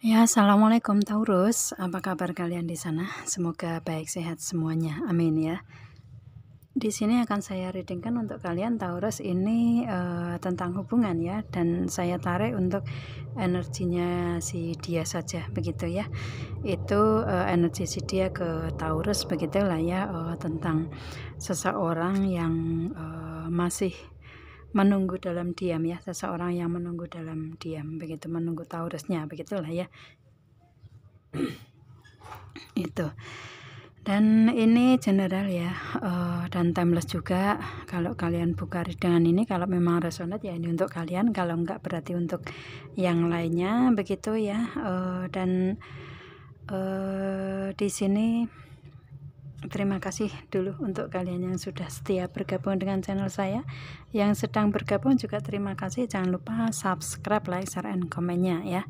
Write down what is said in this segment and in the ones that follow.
Ya, assalamualaikum Taurus. Apa kabar kalian di sana? Semoga baik sehat semuanya. Amin ya. Di sini akan saya readingkan untuk kalian Taurus ini tentang hubungan ya, dan saya tarik untuk energinya si dia saja begitu ya. Itu energi si dia ke Taurus begitulah ya, tentang seseorang yang masih menunggu dalam diam ya, seseorang yang menunggu dalam diam begitu, menunggu Taurusnya begitulah ya. Itu. Dan ini general ya, dan timeless juga. Kalau kalian buka readingan ini, kalau memang resonate ya ini untuk kalian, kalau enggak berarti untuk yang lainnya begitu ya. Dan di sini terima kasih dulu untuk kalian yang sudah setia bergabung dengan channel saya. Yang sedang bergabung juga terima kasih. Jangan lupa subscribe, like, share, and komennya ya.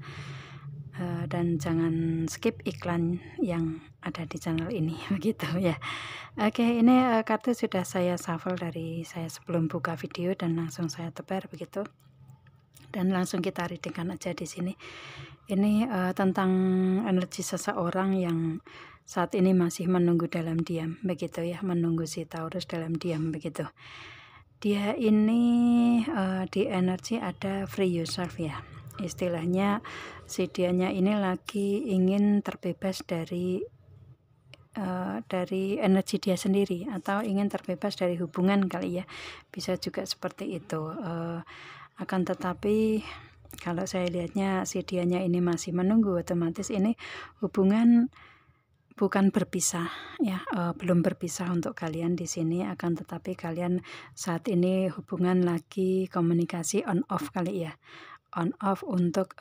Dan jangan skip iklan yang ada di channel ini begitu ya. Oke, ini kartu sudah saya shuffle dari saya sebelum buka video dan langsung saya tebar begitu. Dan langsung kita readingkan aja di sini. Ini tentang energi seseorang yang saat ini masih menunggu dalam diam begitu ya, menunggu si Taurus dalam diam begitu. Dia ini di energi ada free yourself ya. Istilahnya si dianya ini lagi ingin terbebas dari energi dia sendiri, atau ingin terbebas dari hubungan kali ya, bisa juga seperti itu. Akan tetapi kalau saya lihatnya si dianya ini masih menunggu, otomatis ini hubungan bukan berpisah ya, belum berpisah untuk kalian di sini, akan tetapi kalian saat ini hubungan lagi komunikasi on off kali ya, on off untuk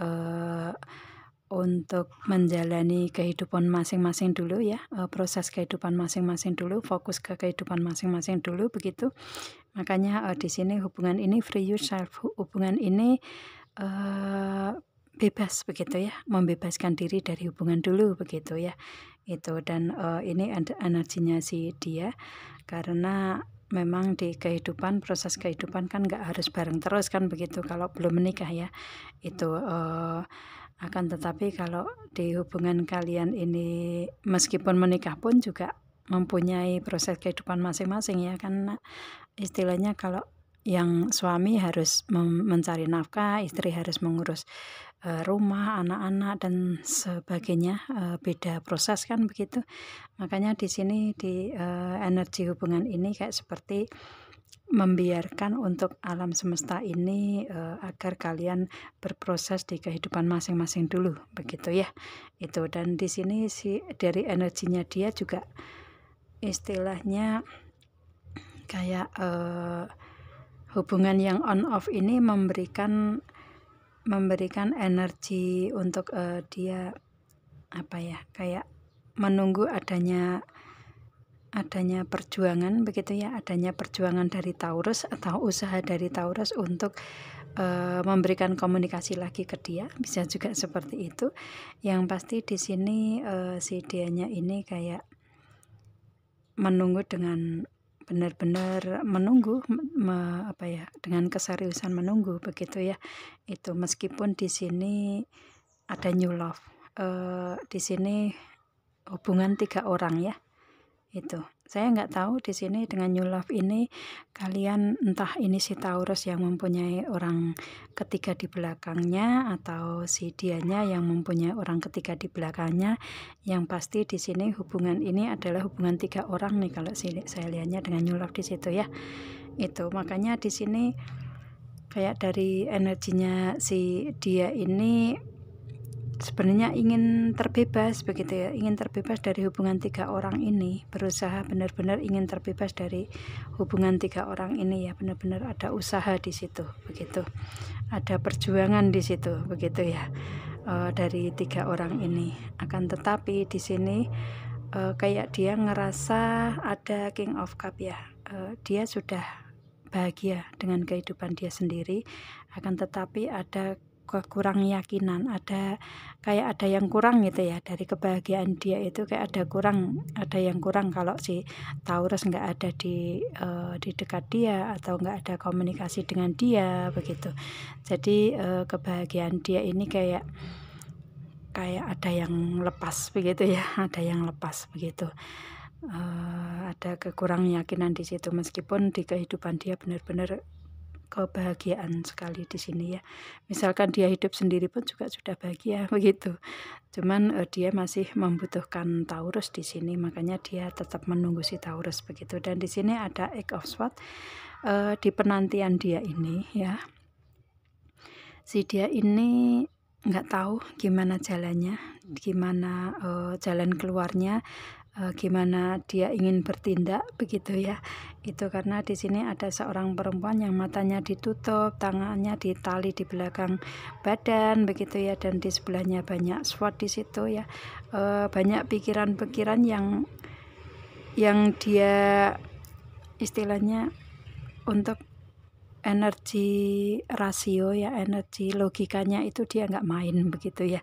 menjalani kehidupan masing-masing dulu ya, proses kehidupan masing-masing dulu, fokus ke kehidupan masing-masing dulu begitu. Makanya di sini hubungan ini free yourself, hubungan ini bebas begitu ya, membebaskan diri dari hubungan dulu begitu ya. Itu, dan ini ada energinya si dia, karena memang di kehidupan, proses kehidupan kan nggak harus bareng terus kan begitu kalau belum menikah ya. Itu akan tetapi kalau di hubungan kalian ini meskipun menikah pun juga mempunyai proses kehidupan masing-masing ya, kan istilahnya kalau yang suami harus mencari nafkah, istri harus mengurus rumah, anak-anak dan sebagainya, beda proses kan begitu. Makanya di sini di energi hubungan ini kayak seperti membiarkan untuk alam semesta ini agar kalian berproses di kehidupan masing-masing dulu begitu ya. Itu, dan di sini dari energinya dia juga istilahnya kayak hubungan yang on off ini memberikan energi untuk dia apa ya, kayak menunggu adanya perjuangan begitu ya, adanya perjuangan dari Taurus atau usaha dari Taurus untuk memberikan komunikasi lagi ke dia, bisa juga seperti itu. Yang pasti di sini si dianya ini kayak menunggu dengan benar-benar menunggu, apa ya, dengan keseriusan menunggu begitu ya. Itu meskipun di sini ada new love, di sini hubungan 3 orang ya. Itu saya nggak tahu di sini dengan new love ini kalian, entah ini si Taurus yang mempunyai orang ketiga di belakangnya atau si dianya yang mempunyai orang ketiga di belakangnya. Yang pasti di sini hubungan ini adalah hubungan 3 orang nih kalau saya lihatnya dengan new love di situ ya. Itu makanya di sini kayak dari energinya si dia ini sebenarnya ingin terbebas begitu ya, ingin terbebas dari hubungan 3 orang ini, berusaha benar-benar ingin terbebas dari hubungan 3 orang ini ya, benar-benar ada usaha di situ begitu, ada perjuangan di situ begitu ya, dari 3 orang ini. Akan tetapi di sini kayak dia ngerasa ada King of Cup ya, dia sudah bahagia dengan kehidupan dia sendiri, akan tetapi ada kekurang yakinan, ada kayak ada yang kurang gitu ya dari kebahagiaan dia itu, kayak ada yang kurang kalau si Taurus nggak ada di dekat dia atau nggak ada komunikasi dengan dia begitu. Jadi kebahagiaan dia ini kayak kayak ada yang lepas begitu ya, ada yang lepas begitu. Ada kekurang yakinan di situ, meskipun di kehidupan dia benar-benar kebahagiaan sekali di sini ya. Misalkan dia hidup sendiri pun juga sudah bahagia begitu. Cuman dia masih membutuhkan Taurus di sini, makanya dia tetap menunggu si Taurus begitu. Dan di sini ada Eight of Swords di penantian dia ini ya. Si dia ini nggak tahu gimana jalannya, gimana jalan keluarnya, gimana dia ingin bertindak begitu ya. Itu karena di sini ada seorang perempuan yang matanya ditutup, tangannya ditali di belakang badan begitu ya, dan di sebelahnya banyak sword di situ ya. Banyak pikiran-pikiran yang dia istilahnya untuk energi rasio ya, energi logikanya itu dia nggak main begitu ya.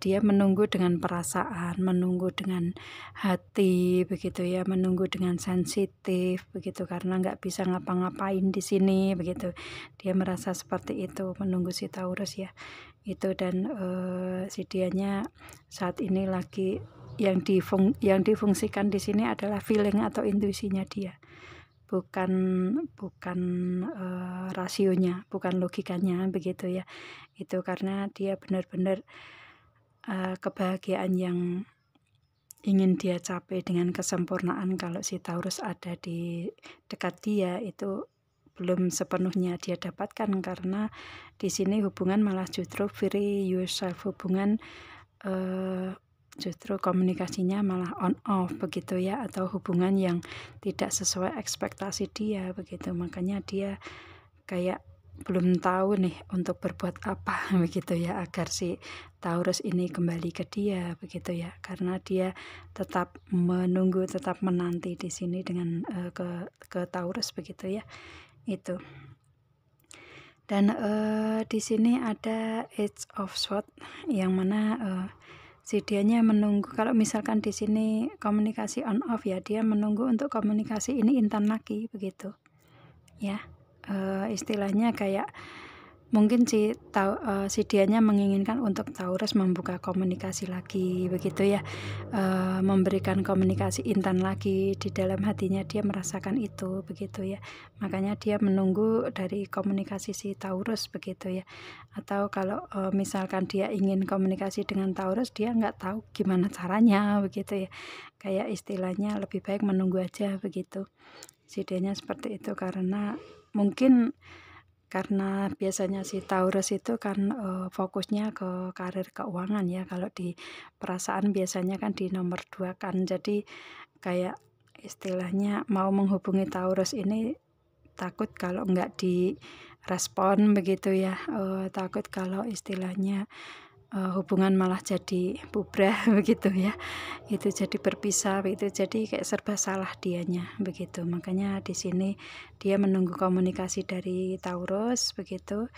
Dia menunggu dengan perasaan, menunggu dengan hati begitu ya, menunggu dengan sensitif begitu, karena nggak bisa ngapa-ngapain di sini begitu. Dia merasa seperti itu, menunggu si Taurus ya. Itu, dan si dianya saat ini lagi yang difungsikan di sini adalah feeling atau intuisinya dia. Bukan rasionya, bukan logikanya begitu ya. Itu karena dia benar-benar kebahagiaan yang ingin dia capai dengan kesempurnaan. Kalau si Taurus ada di dekat dia itu belum sepenuhnya dia dapatkan, karena di sini hubungan malah justru free yourself, hubungan justru komunikasinya malah on off begitu ya, atau hubungan yang tidak sesuai ekspektasi dia begitu. Makanya dia kayak belum tahu nih untuk berbuat apa begitu ya, agar si Taurus ini kembali ke dia begitu ya, karena dia tetap menunggu, tetap menanti di sini dengan ke Taurus begitu ya. Itu. Dan di sini ada Eight of Swords, yang mana si dianya menunggu. Kalau misalkan di sini komunikasi on off ya, dia menunggu untuk komunikasi ini intan lagi begitu ya. Istilahnya kayak mungkin si dianya menginginkan untuk Taurus membuka komunikasi lagi begitu ya, memberikan komunikasi intan lagi. Di dalam hatinya dia merasakan itu begitu ya, makanya dia menunggu dari komunikasi si Taurus begitu ya. Atau kalau misalkan dia ingin komunikasi dengan Taurus, dia nggak tahu gimana caranya begitu ya, kayak istilahnya lebih baik menunggu aja begitu. Si dianya seperti itu, karena mungkin karena biasanya si Taurus itu kan fokusnya ke karir keuangan ya. Kalau di perasaan biasanya kan di nomor 2 kan. Jadi kayak istilahnya mau menghubungi Taurus ini takut kalau nggak direspon begitu ya. Takut kalau istilahnya hubungan malah jadi bubrah begitu ya. Itu jadi berpisah begitu, jadi kayak serba salah dianya begitu. Makanya di sini dia menunggu komunikasi dari Taurus begitu,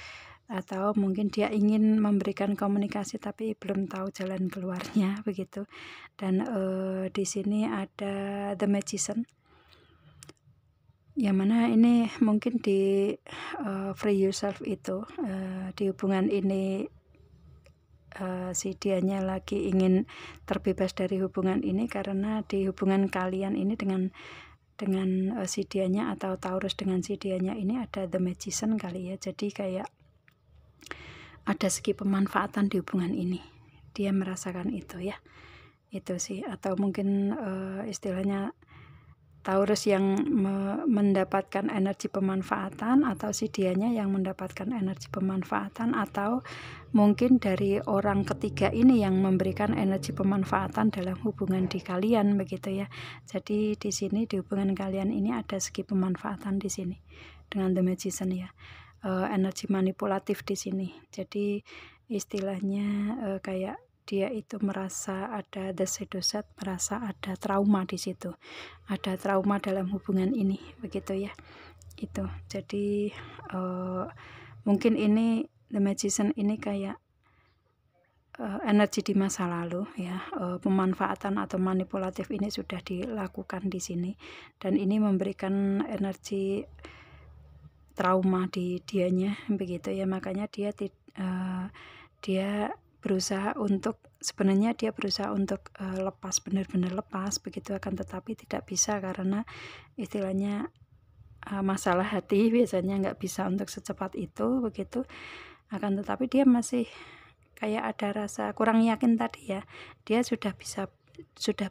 atau mungkin dia ingin memberikan komunikasi tapi belum tahu jalan keluarnya begitu. Dan di sini ada The Magician, yang mana ini mungkin di free yourself itu, di hubungan ini si dianya lagi ingin terbebas dari hubungan ini, karena di hubungan kalian ini dengan si dianya atau Taurus dengan si dianya ini ada The Magician kali ya. Jadi kayak ada segi pemanfaatan di hubungan ini, dia merasakan itu ya. Itu sih, atau mungkin istilahnya Taurus yang mendapatkan energi pemanfaatan, atau si dianya yang mendapatkan energi pemanfaatan, atau mungkin dari orang ketiga ini yang memberikan energi pemanfaatan dalam hubungan di kalian begitu ya. Jadi di sini di hubungan kalian ini ada segi pemanfaatan di sini dengan The Magician ya. Energi manipulatif di sini. Jadi istilahnya kayak dia itu merasa ada the shadow side, merasa ada trauma di situ, ada trauma dalam hubungan ini begitu ya. Itu jadi mungkin ini The Magician ini kayak energi di masa lalu ya, pemanfaatan atau manipulatif ini sudah dilakukan di sini, dan ini memberikan energi trauma di dianya begitu ya. Makanya dia berusaha untuk sebenarnya dia berusaha untuk lepas, benar-benar lepas begitu, akan tetapi tidak bisa karena istilahnya masalah hati biasanya nggak bisa untuk secepat itu begitu. Akan tetapi dia masih kayak ada rasa kurang yakin tadi ya, dia sudah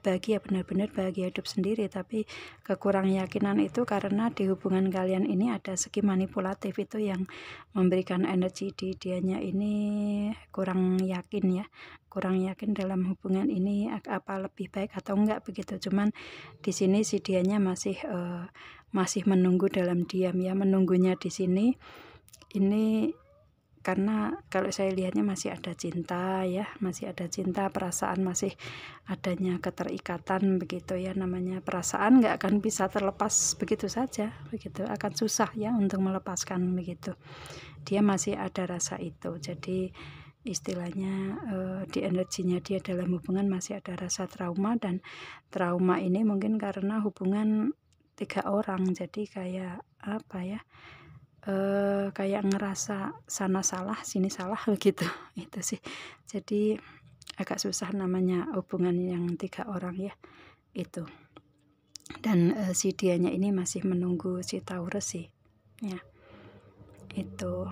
bahagia, benar-benar bahagia hidup sendiri, tapi kekurang yakinan itu karena di hubungan kalian ini ada segi manipulatif itu yang memberikan energi di dianya ini kurang yakin ya, kurang yakin dalam hubungan ini apa lebih baik atau enggak begitu. Cuman di sini si dianya masih menunggu dalam diam ya, menunggunya di sini ini karena kalau saya lihatnya masih ada cinta ya, masih ada cinta, perasaan, masih adanya keterikatan begitu ya. Namanya perasaan nggak akan bisa terlepas begitu saja begitu, akan susah ya untuk melepaskan begitu. Dia masih ada rasa itu, jadi istilahnya di energinya dia dalam hubungan masih ada rasa trauma, dan trauma ini mungkin karena hubungan 3 orang, jadi kayak apa ya, kayak ngerasa sana salah sini salah begitu. Itu sih, jadi agak susah namanya hubungan yang 3 orang ya itu. Dan si dianya ini masih menunggu si Taurus sih ya itu.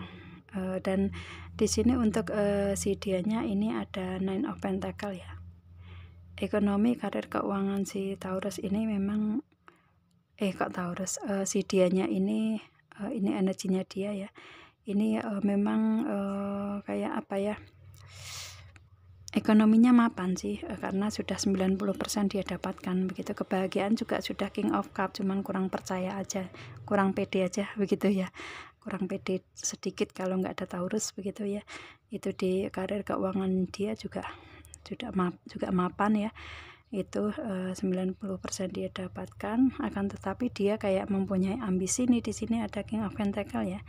Dan di sini untuk si dianya ini ada 9 of Pentacle ya. Ekonomi, karir, keuangan si Taurus ini memang kok Taurus, si dianya ini energinya dia ya, ini memang kayak apa ya, ekonominya mapan sih, karena sudah 90% dia dapatkan begitu. Kebahagiaan juga sudah King of Cup, cuman kurang percaya aja, kurang pede aja begitu ya, kurang pede sedikit kalau nggak ada Taurus begitu ya. Itu di karir, keuangan dia juga mapan ya, itu 90% dia dapatkan. Akan tetapi dia kayak mempunyai ambisi nih, di sini ada King of Pentacle ya,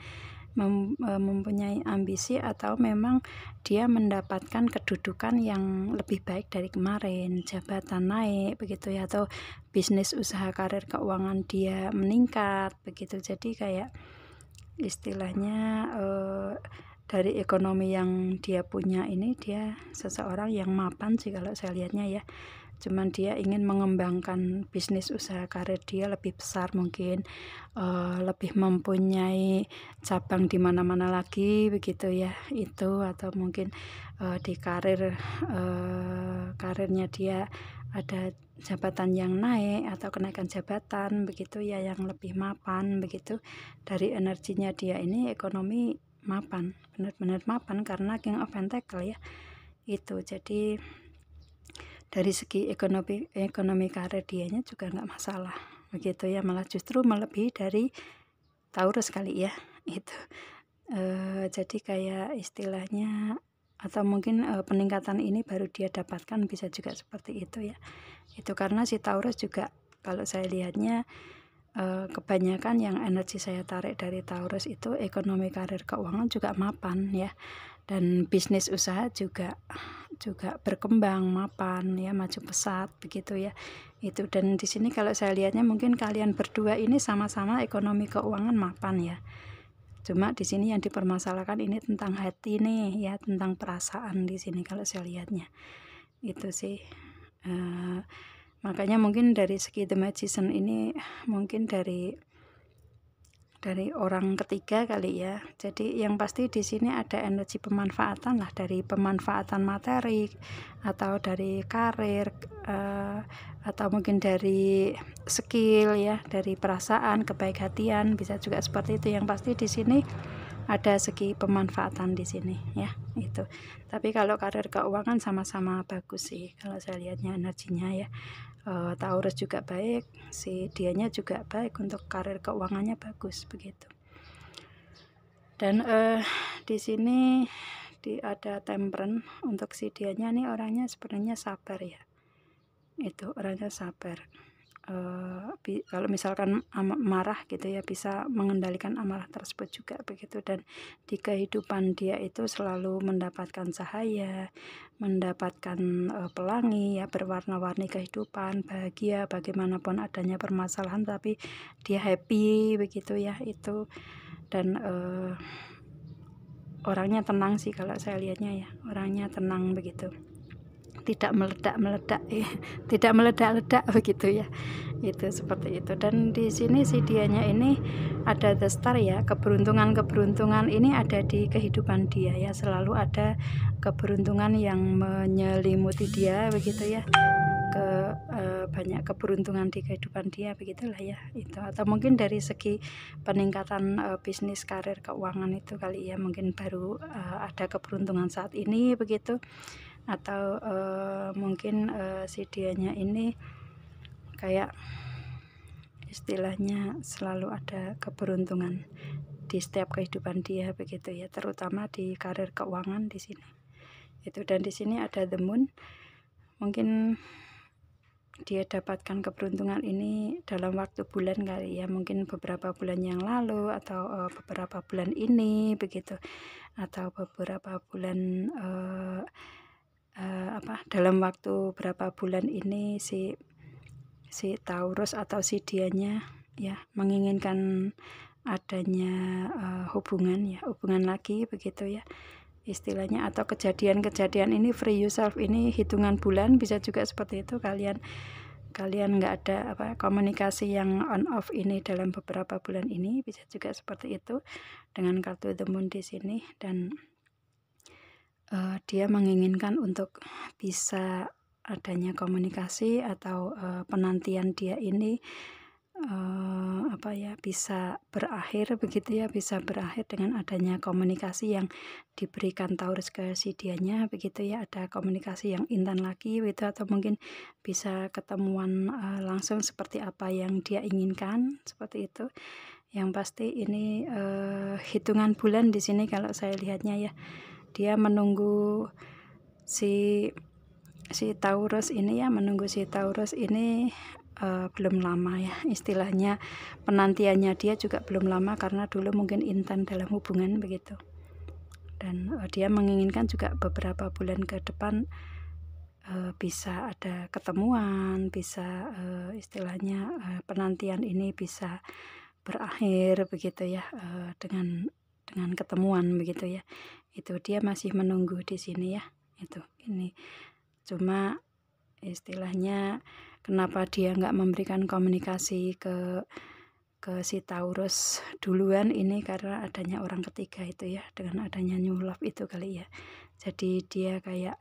mempunyai ambisi atau memang dia mendapatkan kedudukan yang lebih baik dari kemarin, jabatan naik begitu ya, atau bisnis, usaha, karir, keuangan dia meningkat begitu. Jadi kayak istilahnya dari ekonomi yang dia punya ini, dia seseorang yang mapan sih kalau saya lihatnya ya. Cuman dia ingin mengembangkan bisnis, usaha, karir dia lebih besar mungkin, lebih mempunyai cabang di mana-mana lagi begitu ya itu. Atau mungkin di karirnya dia ada jabatan yang naik atau kenaikan jabatan begitu ya, yang lebih mapan begitu. Dari energinya dia ini ekonomi mapan, benar-benar mapan karena King of Pentacle ya itu. Jadi dari segi ekonomi karir dianya juga nggak masalah begitu ya, malah justru melebihi dari Taurus kali ya itu. Jadi kayak istilahnya, atau mungkin peningkatan ini baru dia dapatkan, bisa juga seperti itu ya. Itu karena si Taurus juga kalau saya lihatnya kebanyakan yang energi saya tarik dari Taurus itu ekonomi, karir, keuangan juga mapan ya, dan bisnis usaha juga berkembang mapan ya, maju pesat begitu ya itu. Dan di sini kalau saya lihatnya mungkin kalian berdua ini sama-sama ekonomi keuangan mapan ya, cuma di sini yang dipermasalahkan ini tentang hati nih ya, tentang perasaan di sini kalau saya lihatnya itu sih. Makanya mungkin dari segi The Magician ini mungkin dari orang ketiga kali ya. Jadi yang pasti di sini ada energi pemanfaatan lah, dari pemanfaatan materi atau dari karir, atau mungkin dari skill ya, dari perasaan, kebaik hatian, bisa juga seperti itu. Yang pasti di sini ada segi pemanfaatan di sini ya itu. Tapi kalau karir, keuangan sama-sama bagus sih kalau saya lihatnya energinya ya. Taurus juga baik, si dianya juga baik, untuk karir keuangannya bagus begitu. Dan di sini ada Temperance untuk si dianya nih, orangnya sebenarnya sabar ya, itu orangnya sabar. Kalau misalkan marah gitu ya, bisa mengendalikan amarah tersebut juga begitu. Dan di kehidupan dia itu selalu mendapatkan cahaya, mendapatkan pelangi ya, berwarna-warni kehidupan, bahagia bagaimanapun adanya permasalahan, tapi dia happy begitu ya itu. Dan orangnya tenang sih kalau saya lihatnya ya, orangnya tenang begitu. tidak meledak-meledak ya, tidak meledak-ledak begitu ya. Itu seperti itu. Dan di sini si dianya ini ada the star ya, keberuntungan ini ada di kehidupan dia ya, selalu ada keberuntungan yang menyelimuti dia begitu ya, banyak keberuntungan di kehidupan dia begitulah ya itu. Atau mungkin dari segi peningkatan bisnis, karir, keuangan itu kali ya, mungkin baru ada keberuntungan saat ini begitu. Atau mungkin si dianya ini kayak istilahnya selalu ada keberuntungan di setiap kehidupan dia begitu ya, terutama di karir keuangan di sini itu. Dan di sini ada the moon, mungkin dia dapatkan keberuntungan ini dalam waktu bulan kali ya, mungkin beberapa bulan yang lalu atau beberapa bulan ini begitu, atau beberapa bulan dalam waktu berapa bulan ini si Taurus atau si dianya ya menginginkan adanya hubungan lagi begitu ya istilahnya. Atau kejadian ini free yourself ini hitungan bulan, bisa juga seperti itu. Kalian nggak ada komunikasi yang on off ini dalam beberapa bulan ini, bisa juga seperti itu dengan kartu the moon di sini. Dan dia menginginkan untuk bisa adanya komunikasi atau penantian dia ini bisa berakhir begitu ya, bisa berakhir dengan adanya komunikasi yang diberikan Taurus ke si dianya begitu ya. Ada komunikasi yang intan lagi gitu, atau mungkin bisa ketemuan langsung seperti apa yang dia inginkan seperti itu. Yang pasti ini hitungan bulan di sini kalau saya lihatnya ya, dia menunggu si Taurus ini ya, belum lama ya, istilahnya penantiannya dia juga belum lama karena dulu mungkin intan dalam hubungan begitu. Dan dia menginginkan juga beberapa bulan ke depan bisa ada ketemuan, bisa istilahnya penantian ini bisa berakhir begitu ya, dengan ketemuan begitu ya. Itu dia masih menunggu di sini ya. Itu ini cuma istilahnya kenapa dia nggak memberikan komunikasi ke si Taurus duluan ini, karena adanya orang ketiga itu ya, dengan adanya new love itu kali ya. Jadi dia kayak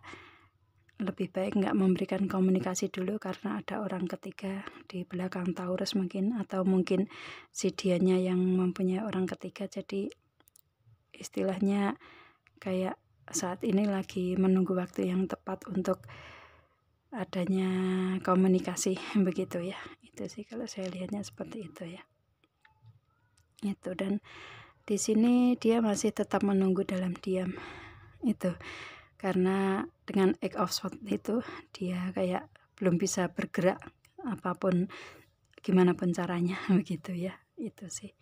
lebih baik nggak memberikan komunikasi dulu karena ada orang ketiga di belakang Taurus mungkin, atau mungkin si dianya yang mempunyai orang ketiga. Jadi istilahnya kayak saat ini lagi menunggu waktu yang tepat untuk adanya komunikasi begitu ya. Itu sih kalau saya lihatnya seperti itu ya. Itu. Dan di sini dia masih tetap menunggu dalam diam itu, karena dengan Eight of Swords itu dia kayak belum bisa bergerak apapun gimana pun caranya begitu ya. Itu sih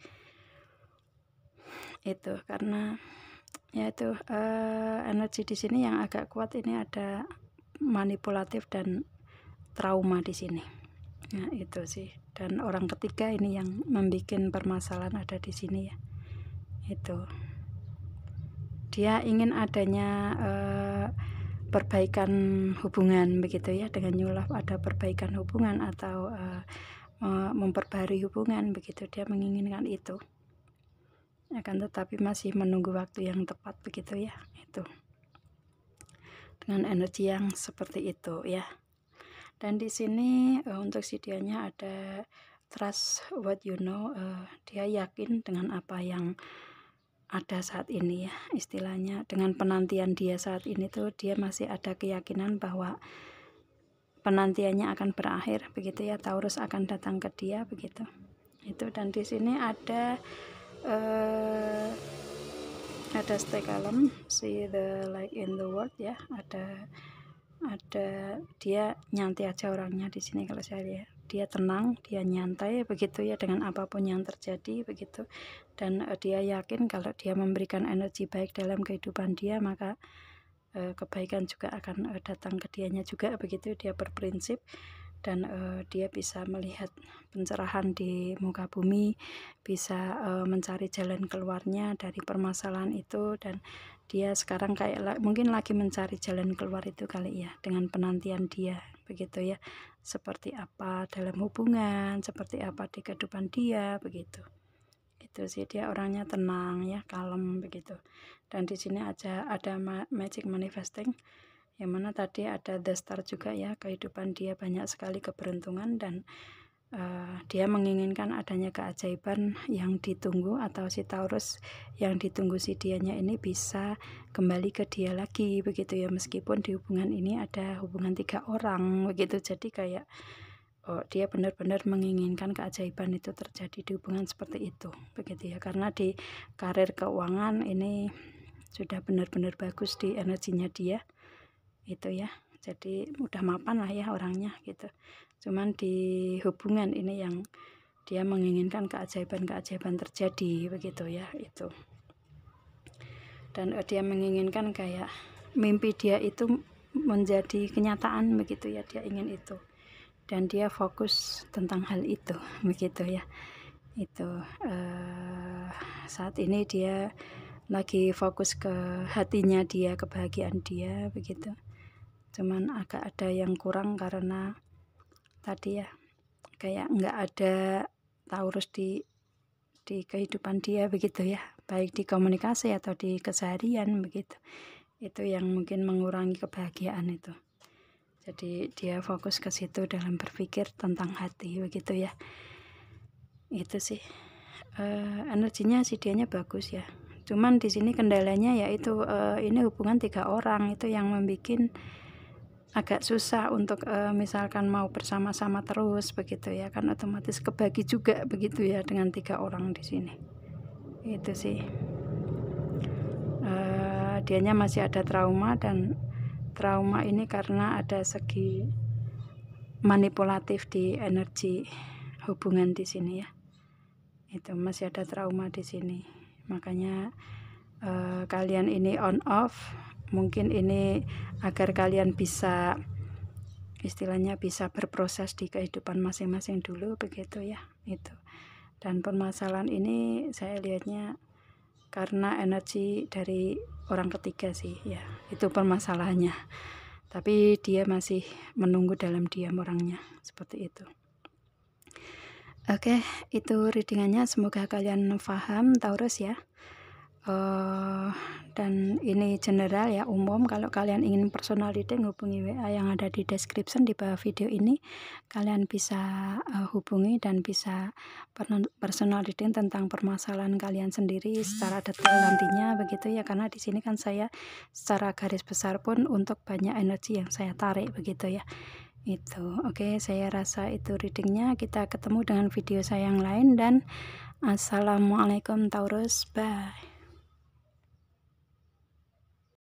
itu karena ya itu energi di sini yang agak kuat ini ada manipulatif dan trauma di sini. Nah itu sih, dan orang ketiga ini yang membuat permasalahan ada di sini ya. Itu dia ingin adanya perbaikan hubungan begitu ya, dengan new love ada perbaikan hubungan atau memperbarui hubungan begitu, dia menginginkan itu. Akan tetapi masih menunggu waktu yang tepat begitu ya. Itu dengan energi yang seperti itu ya. Dan di sini untuk si dianya ada trust what you know, dia yakin dengan apa yang ada saat ini ya, istilahnya dengan penantian dia saat ini tuh dia masih ada keyakinan bahwa penantiannya akan berakhir begitu ya, Taurus akan datang ke dia begitu. Itu. Dan di sini ada stay calm, see the light in the world ya, ada dia nyantai aja orangnya di sini kalau saya lihat. Dia tenang, dia nyantai begitu ya dengan apapun yang terjadi begitu. Dan dia yakin kalau dia memberikan energi baik dalam kehidupan dia, maka kebaikan juga akan datang ke dianya juga begitu. Dia berprinsip dan dia bisa melihat pencerahan di muka bumi, bisa mencari jalan keluarnya dari permasalahan itu, dan dia sekarang kayak mungkin lagi mencari jalan keluar itu kali ya, dengan penantian dia begitu ya, seperti apa dalam hubungan, seperti apa di kehidupan dia begitu. Itu sih, dia orangnya tenang ya, kalem begitu. Dan di sini ada magic manifesting, yang mana tadi ada the star juga ya, kehidupan dia banyak sekali keberuntungan, dan dia menginginkan adanya keajaiban yang ditunggu, atau si Taurus yang ditunggu si dianya ini bisa kembali ke dia lagi begitu ya, meskipun di hubungan ini ada hubungan 3 orang begitu. Jadi kayak dia benar-benar menginginkan keajaiban itu terjadi di hubungan seperti itu begitu ya, karena di karir keuangan ini sudah benar-benar bagus di energinya dia itu ya, jadi udah mapan lah ya orangnya gitu. Cuman di hubungan ini yang dia menginginkan keajaiban terjadi begitu ya itu. Dan dia menginginkan kayak mimpi dia itu menjadi kenyataan begitu ya, dia ingin itu, dan dia fokus tentang hal itu begitu ya. Itu saat ini dia lagi fokus ke hatinya dia, kebahagiaan dia begitu. Cuman agak ada yang kurang karena tadi ya, kayak nggak ada Taurus di kehidupan dia begitu ya, baik di komunikasi atau di keseharian begitu. Itu yang mungkin mengurangi kebahagiaan itu. Jadi dia fokus ke situ dalam berpikir tentang hati begitu ya. Itu sih, energinya si dianya bagus ya. Cuman di sini kendalanya yaitu ini hubungan 3 orang itu yang membuat agak susah untuk misalkan mau bersama-sama terus begitu ya, kan otomatis kebagi juga begitu ya dengan 3 orang di sini. Itu sih, dianya masih ada trauma, dan trauma ini karena ada segi manipulatif di energi hubungan di sini ya. Itu masih ada trauma di sini, makanya kalian ini on off. Mungkin ini agar kalian bisa istilahnya bisa berproses di kehidupan masing-masing dulu begitu ya itu. Dan permasalahan ini saya lihatnya karena energi dari orang ketiga sih ya, itu permasalahannya. Tapi dia masih menunggu dalam diam orangnya seperti itu. Oke, itu readingannya, semoga kalian paham Taurus ya. Dan ini general ya, umum. Kalau kalian ingin personal reading, hubungi WA yang ada di description di bawah video ini. Kalian bisa hubungi dan bisa personal reading tentang permasalahan kalian sendiri secara detail nantinya begitu ya, karena di sini kan saya secara garis besar pun untuk banyak energi yang saya tarik begitu ya. Itu oke, saya rasa itu readingnya. Kita ketemu dengan video saya yang lain, dan assalamualaikum Taurus, bye.